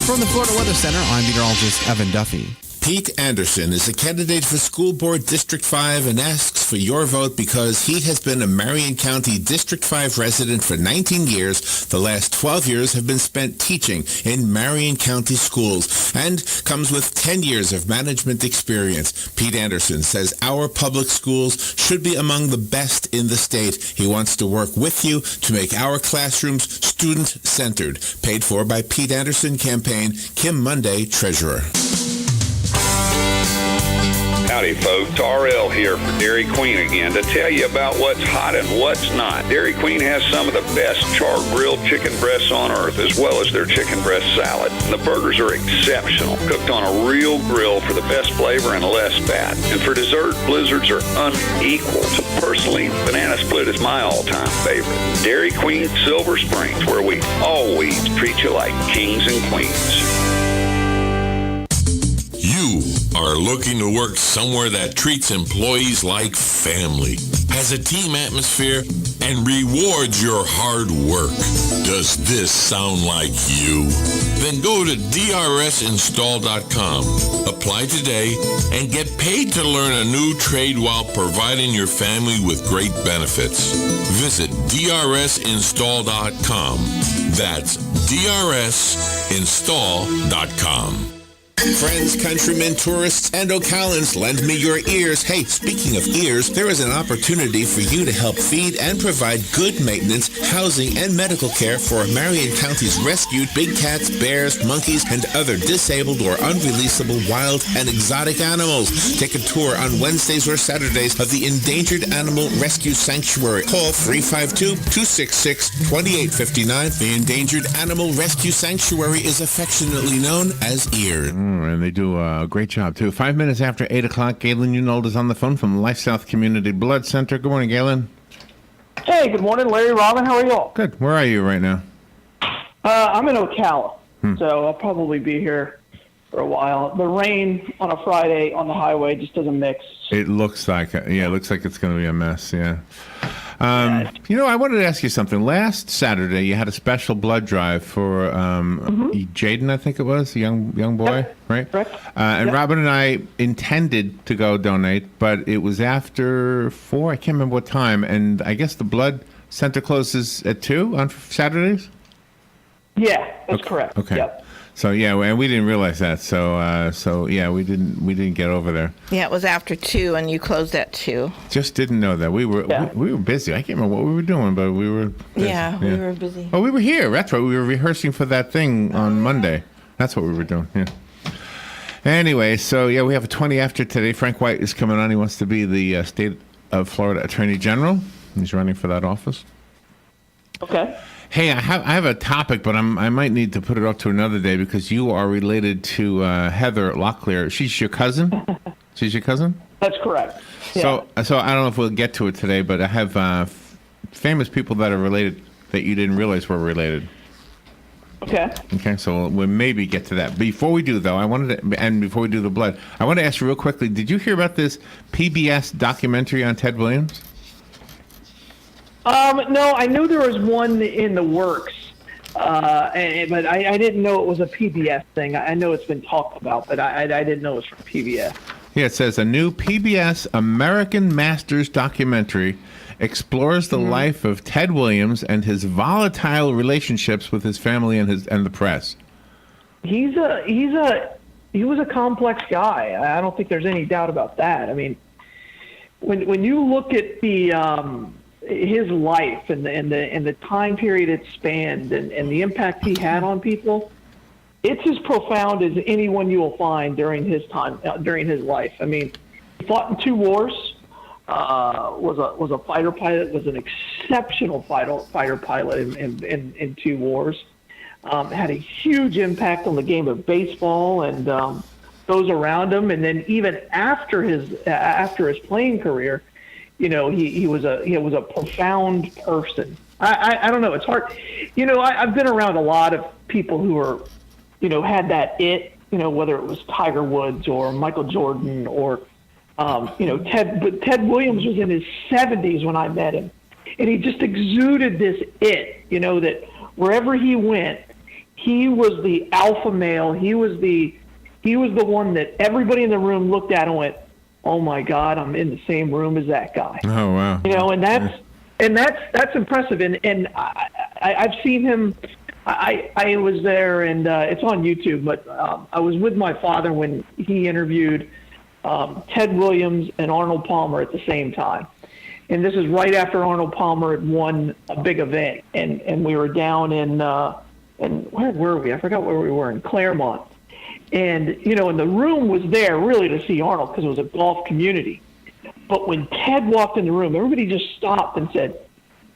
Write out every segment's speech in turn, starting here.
From the Florida Weather Center, I'm meteorologist Evan Duffy. Pete Anderson is a candidate for School Board District 5 and asks for your vote because he has been a Marion County District 5 resident for 19 years. The last 12 years have been spent teaching in Marion County schools and comes with 10 years of management experience. Pete Anderson says our public schools should be among the best in the state. He wants to work with you to make our classrooms student-centered. Paid for by Pete Anderson Campaign, Kim Monday, Treasurer. Howdy, folks. RL here for Dairy Queen again to tell you about what's hot and what's not. Dairy Queen has some of the best char-grilled chicken breasts on earth, as well as their chicken breast salad. And the burgers are exceptional, cooked on a real grill for the best flavor and less fat. And for dessert, blizzards are unequaled. Personally, banana split is my all-time favorite. Dairy Queen Silver Springs, where we always treat you like kings and queens. You are looking to work somewhere that treats employees like family, has a team atmosphere, and rewards your hard work. Does this sound like you? Then go to drsinstall.com, apply today, and get paid to learn a new trade while providing your family with great benefits. Visit drsinstall.com. That's drsinstall.com. Friends, countrymen, tourists, and Ocalans, lend me your ears. Hey, speaking of ears, there is an opportunity for you to help feed and provide good maintenance, housing, and medical care for Marion County's rescued big cats, bears, monkeys, and other disabled or unreleasable wild and exotic animals. Take a tour on Wednesdays or Saturdays of the Endangered Animal Rescue Sanctuary. Call 352-266-2859. The Endangered Animal Rescue Sanctuary is affectionately known as EARD. And they do a great job, too. 5 minutes after 8 o'clock, Galen Unold is on the phone from LifeSouth Community Blood Center. Good morning, Galen. Hey, good morning, Larry, Robin. How are you all? Good. Where are you right now? I'm in Ocala, so I'll probably be here for a while. The rain on a Friday on the highway just doesn't mix. It looks like it's going to be a mess, yeah. I wanted to ask you something. Last Saturday, you had a special blood drive for Jaden, I think it was, a young boy, Yep. right? Correct. And Yep. Robin and I intended to go donate, but it was after 4. I can't remember what time. And I guess the blood center closes at 2 on Saturdays? Yeah, that's correct. Okay. Yep. So and we didn't realize that. We didn't get over there. Yeah, it was after 2, and you closed at 2. Just didn't know that we were busy. I can't remember what we were doing, but we were busy. Yeah, we were busy. Oh, we were here. That's right. We were rehearsing for that thing on Monday. That's what we were doing. Yeah. Anyway, we have a 20 after today. Frank White is coming on. He wants to be the state of Florida Attorney General. He's running for that office. Okay. Hey, I have a topic, but I might need to put it off to another day because you are related to Heather Locklear. She's your cousin? She's your cousin? That's correct. Yeah. So I don't know if we'll get to it today, but I have famous people that are related that you didn't realize were related. Okay. Okay, so we'll maybe get to that. Before we do, though, before we do the blood, I want to ask you real quickly, did you hear about this PBS documentary on Ted Williams? No, I knew there was one in the works, but I didn't know it was a PBS thing. I know it's been talked about, but I didn't know it was from PBS. Yeah, it says a new PBS American Masters documentary explores the life of Ted Williams and his volatile relationships with his family and the press. He was a complex guy. I don't think there's any doubt about that. I mean, when you look at his life and the time period it spanned and the impact he had on people, it's as profound as anyone you will find during his time, during his life. I mean, he fought in 2 wars, was a fighter pilot, was an exceptional fighter pilot in 2 wars, had a huge impact on the game of baseball and those around him. And then even after his playing career, he was a profound person. I don't know. It's hard. I've been around a lot of people who are, had that it, whether it was Tiger Woods or Michael Jordan or, Ted. But Ted Williams was in his 70s when I met him, and he just exuded this it. That wherever he went, he was the alpha male. He was the one that everybody in the room looked at and went, "Oh my God, I'm in the same room as that guy." Oh wow. And that's impressive. And I've seen him. I was there, and it's on YouTube. But I was with my father when he interviewed Ted Williams and Arnold Palmer at the same time. And this is right after Arnold Palmer had won a big event, and we were down in where were we? I forgot where we were, in Claremont. And and the room was there really to see Arnold because it was a golf community. But when Ted walked in the room, everybody just stopped and said,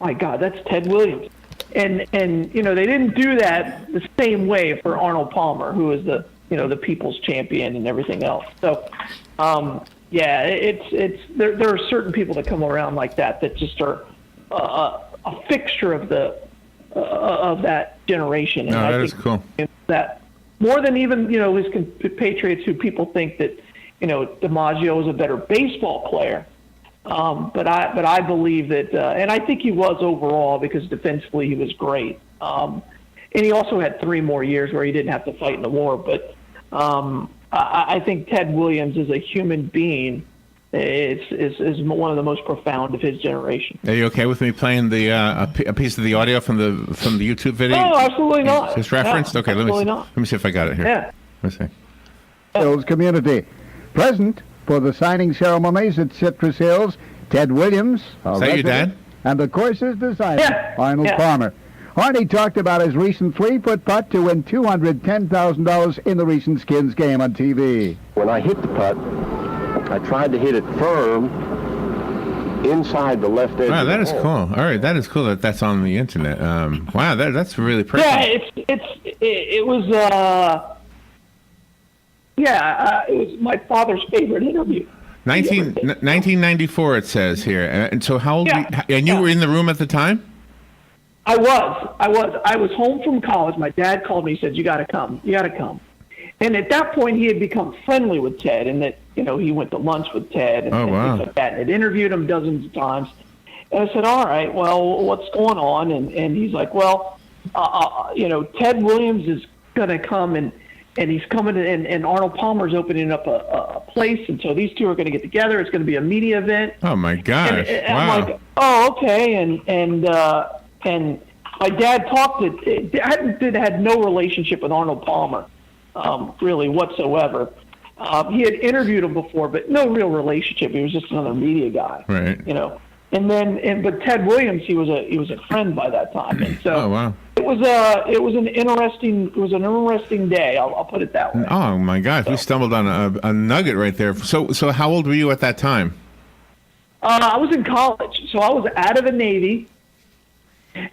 "My God, that's Ted Williams." And they didn't do that the same way for Arnold Palmer, who is the the people's champion and everything else. So. It's there are certain people that come around like that just are a fixture of that generation. And No, that I is think cool. that more than even his compatriots who people think that DiMaggio is a better baseball player. But I believe that, and I think he was overall because defensively he was great. And he also had 3 more years where he didn't have to fight in the war. But I think Ted Williams as a human being is one of the most profound of his generation. Are you okay with me playing the a piece of the audio from the YouTube video? No, absolutely not. It's referenced. No, Okay, let me see. not. Let me see if I got it here. Yeah. Let me see. Hills community. Present for the signing ceremonies at Citrus Hills, Ted Williams, Is that your dad? and the course's designer, Yeah. Arnold Yeah. Palmer. Arnie talked about his recent 3-foot putt to win $210,000 in the recent Skins game on TV. When I hit the putt, I tried to hit it firm inside the left edge. Wow, of that the is hole. cool. All right, that is cool that that's on the internet. Wow, that's really pretty. Yeah, it was it was my father's favorite interview. 1994 it says here. And so how old Yeah. were you? And you were in the room at the time? I was home from college. My dad called me. He said, "You got to come. You got to come." And at that point, he had become friendly with Ted, and that he went to lunch with Ted and, Oh, wow. and things like that, and had interviewed him dozens of times. And I said, "All right, well, what's going on?" And he's like, "Well, Ted Williams is going to come, and he's coming, and Arnold Palmer's opening up a place, and so these two are going to get together. It's going to be a media event." Oh my gosh! And Wow. I'm like, "Oh, okay." And my dad had no relationship with Arnold Palmer, really whatsoever. He had interviewed him before, but no real relationship. He was just another media guy, Right. But Ted Williams, he was a friend by that time, and so Oh wow. it was an interesting day. I'll put it that way. Oh my gosh, we stumbled on a nugget right there. So how old were you at that time? I was in college, so I was out of the Navy.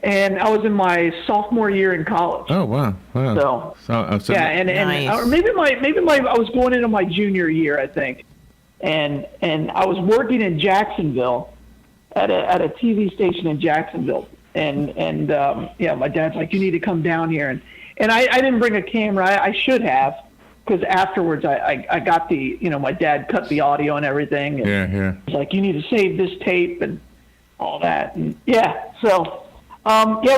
And I was in my sophomore year in college. Oh wow. Wow. So Yeah, and Nice. or maybe I was going into my junior year, I think, and I was working in Jacksonville at a TV station in Jacksonville, and my dad's like, "You need to come down here," and I didn't bring a camera. I should have, because afterwards I got my dad cut the audio and everything. And yeah. He's like, "You need to save this tape and all that," and so. It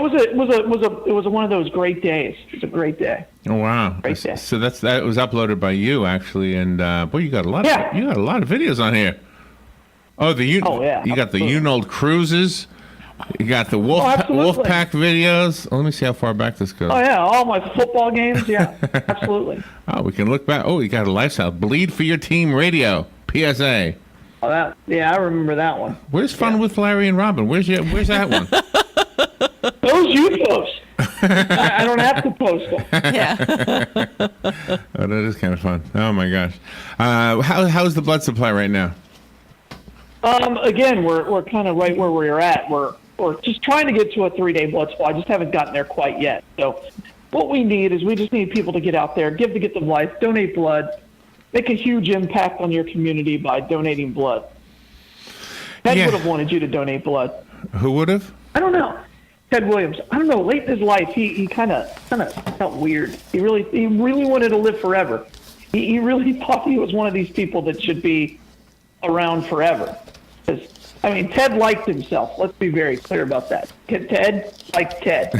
was one of those great days. It was a great day. Oh wow. Great day. So that was uploaded by you actually, and boy, you got a lot. Yeah. You got a lot of videos on here. Oh, Oh, yeah, You got the absolutely. Unold cruises. You got the absolutely. Wolfpack videos. Let me see how far back this goes. Oh yeah, all my football games. Yeah, absolutely. Oh, we can look back. Oh, you got a LifeSouth. Bleed for your team radio. PSA. Oh, I remember that one. Where's Fun with Larry and Robin? Where's that one? Those you post. I don't have to post them. Yeah. Oh, that is kind of fun. Oh my gosh. How's the blood supply right now? Again, we're kind of right where we're at. We're just trying to get to a 3-day blood supply. I just haven't gotten there quite yet. So what we need is we just need people to get out there, give the gift of life, donate blood, make a huge impact on your community by donating blood. Ted Yeah. would have wanted you to donate blood. Who would have? I don't know. Ted Williams. I don't know. Late in his life, he kind of felt weird. He really wanted to live forever. He really thought he was one of these people that should be around forever. Because I mean, Ted liked himself. Let's be very clear about that. Ted liked Ted.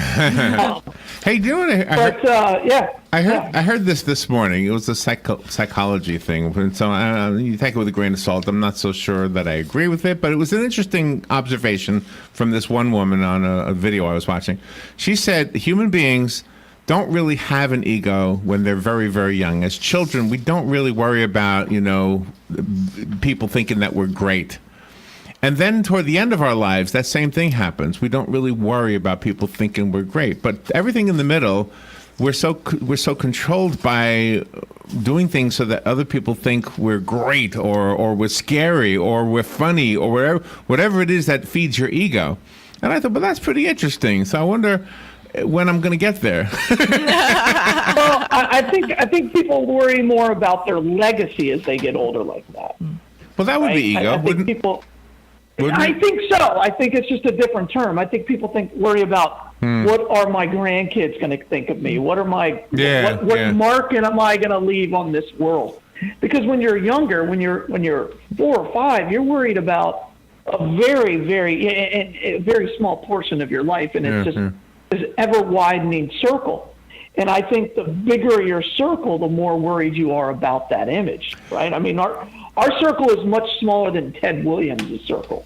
Hey, do you know what yeah. I heard this morning. It was a psychology thing. And so you take it with a grain of salt. I'm not so sure that I agree with it, but it was an interesting observation from this one woman on a video I was watching. She said human beings don't really have an ego when they're very, very young. As children, we don't really worry about, people thinking that we're great. And then toward the end of our lives, that same thing happens. We don't really worry about people thinking we're great. But everything in the middle, we're so controlled by doing things so that other people think we're great or we're scary or we're funny or whatever it is that feeds your ego. And I thought, well, that's pretty interesting. So I wonder when I'm going to get there. Well, I think people worry more about their legacy as they get older like that. Well, that would be ego, wouldn't people? I think so. I think it's just a different term. I think people worry about what are my grandkids going to think of me? What are my what mark am I going to leave on this world? Because when you're younger, when you're 4 or 5, you're worried about a very, a very small portion of your life, and it's just this ever widening circle. And I think the bigger your circle, the more worried you are about that image, right? I mean, our circle is much smaller than Ted Williams' circle.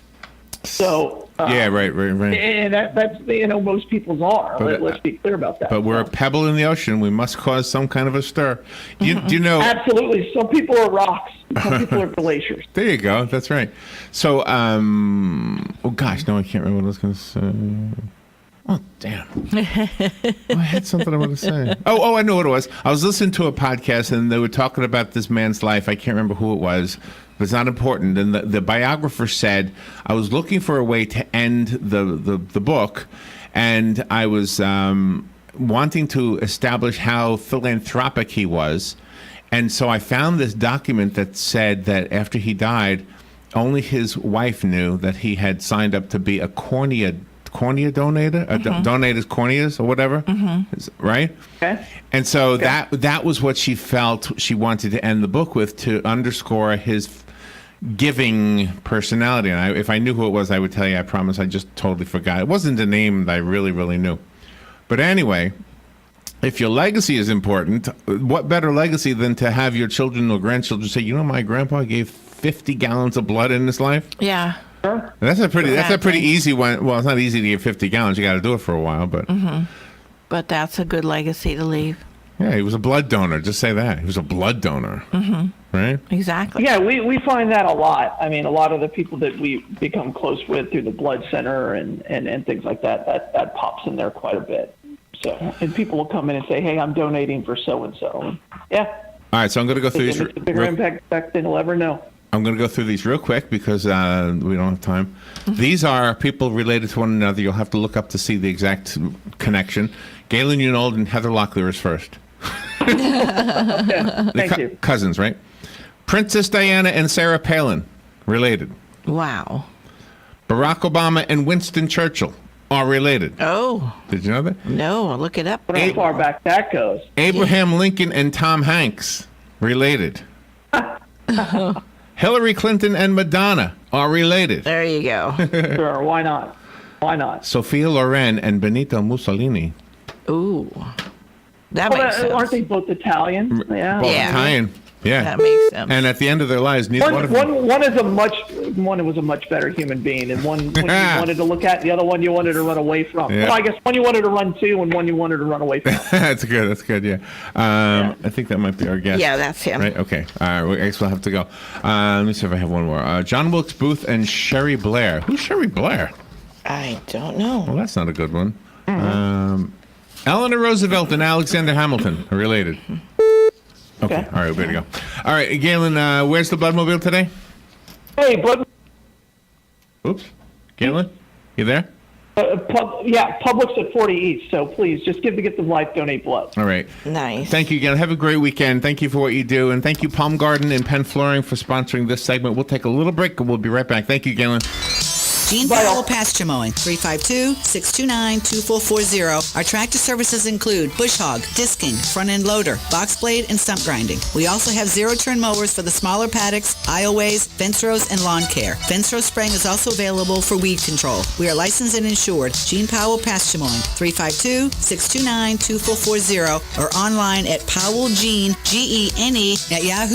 So right. And that's most people's are. Let's be clear about that. But we're a pebble in the ocean. We must cause some kind of a stir. Do you know? Absolutely. Some people are rocks. Some people are glaciers. There you go. That's right. So, oh gosh, no, I can't remember what I was going to say. Oh, damn. I had something I wanted to say. Oh, I know what it was. I was listening to a podcast, and they were talking about this man's life. I can't remember who it was, but it's not important. And the biographer said, I was looking for a way to end the book, and I was wanting to establish how philanthropic he was. And so I found this document that said that after he died, only his wife knew that he had signed up to be a cornea donator, donate his corneas or whatever, right? Okay. And so that was what she felt she wanted to end the book with, to underscore his giving personality. And if I knew who it was, I would tell you. I promise. I just totally forgot. It wasn't a name that I really, really knew. But anyway, if your legacy is important, what better legacy than to have your children or grandchildren say, my grandpa gave 50 gallons of blood in his life? Yeah. That's a pretty easy one. Well, it's not easy to get 50 gallons. You got to do it for a while, but but that's a good legacy to leave. Yeah, he was a blood donor. Just say that. He was a blood donor. Right? Exactly. Yeah, we find that a lot. I mean, a lot of the people that we become close with through the blood center and things like that pops in there quite a bit. So, and people will come in and say, "Hey, I'm donating for so and so." Yeah. All right, so I'm going to go through these. It's a bigger impact than you'll ever know. I'm going to go through these real quick because we don't have time. These are people related to one another. You'll have to look up to see the exact connection. Galen, Unold, and Heather Locklear is first. Thank you. Cousins, right? Princess Diana and Sarah Palin, related. Wow. Barack Obama and Winston Churchill are related. Oh. Did you know that? No, I'll look it up. But how far back that goes. Abraham Lincoln and Tom Hanks, related. Hillary Clinton and Madonna are related. There you go. Sure, why not? Why not? Sophia Loren and Benito Mussolini. Ooh. That makes sense. Aren't they both Italian? Yeah. Both Italian. Yeah. That makes sense. And at the end of their lives, neither one of them. One was a much better human being, and one you wanted to look at, the other one you wanted to run away from. Yeah. Well, I guess one you wanted to run to, and one you wanted to run away from. That's good. Yeah. I think that might be our guest. Yeah, that's him. Right. Okay. All right. I guess we'll have to go. Let me see if I have one more. John Wilkes Booth and Sherry Blair. Who's Sherry Blair? I don't know. Well, that's not a good one. Eleanor Roosevelt and Alexander Hamilton are related. Okay. All right, way to go. All right, Galen, where's the Bloodmobile today? Hey, Blood. Oops. Galen, you there? Publix at 40 each, so please, just give the Gift of Life, donate blood. All right. Nice. Thank you, Galen. Have a great weekend. Thank you for what you do, and thank you, Palm Garden and Penn Flooring, for sponsoring this segment. We'll take a little break, and we'll be right back. Thank you, Galen. Gene Powell Pasture Mowing, 352-629-2440. Our tractor services include bush hog, disking, front end loader, box blade, and stump grinding. We also have zero-turn mowers for the smaller paddocks, aisleways, fence rows, and lawn care. Fence row spraying is also available for weed control. We are licensed and insured. Gene Powell Pasture Mowing, 352-629-2440, or online at powellgene, Gene, at Yahoo.